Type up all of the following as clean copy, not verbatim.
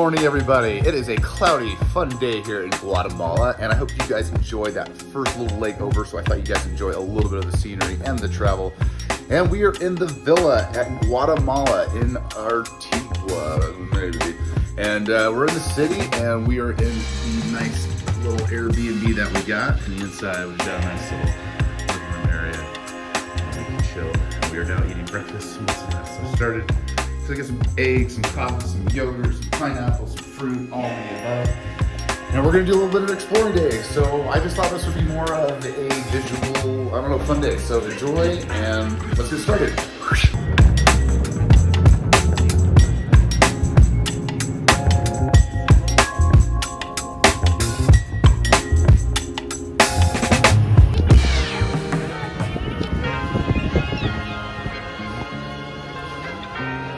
morning, everybody. It is a cloudy, fun day here in Guatemala, and I hope you guys enjoyed that first little leg over, so I thought you guys enjoy a little bit of the scenery and the travel. And we are in the villa at Guatemala in Antigua, maybe. And we're in the city, and we are in the nice little Airbnb that we got. And the inside, we've got a nice little living room area. We can chill. We are now eating breakfast. What's this? So started. So I get some eggs, some coffee, some yogurt, some pineapple, some fruit, all of the above. And we're gonna do a little bit of exploring day. So I just thought this would be more of a visual, fun day. So enjoy and let's get started.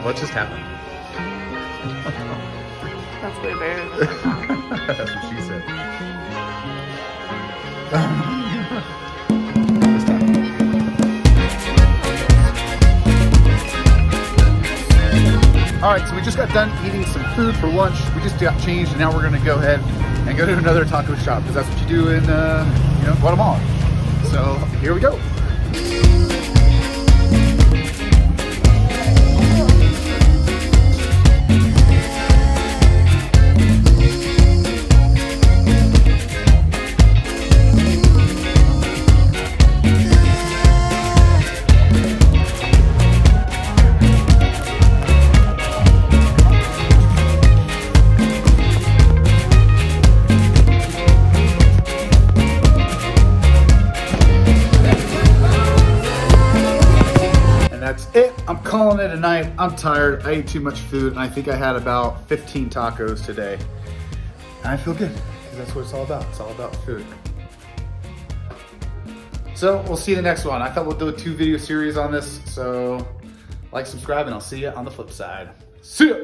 What just happened? That's way better than that. That's what she said. All right, so we just got done eating some food for lunch. We just got changed, and now we're gonna go ahead and go to another taco shop because that's what you do in, Guatemala. So here we go. That's it. I'm calling it a night. I'm tired. I ate too much food, and I think I had about 15 tacos today. And I feel good, because that's what it's all about. It's all about food. So we'll see you in the next one. I thought we'll do a 2-video series on this. So like, subscribe, and I'll see you on the flip side. See ya!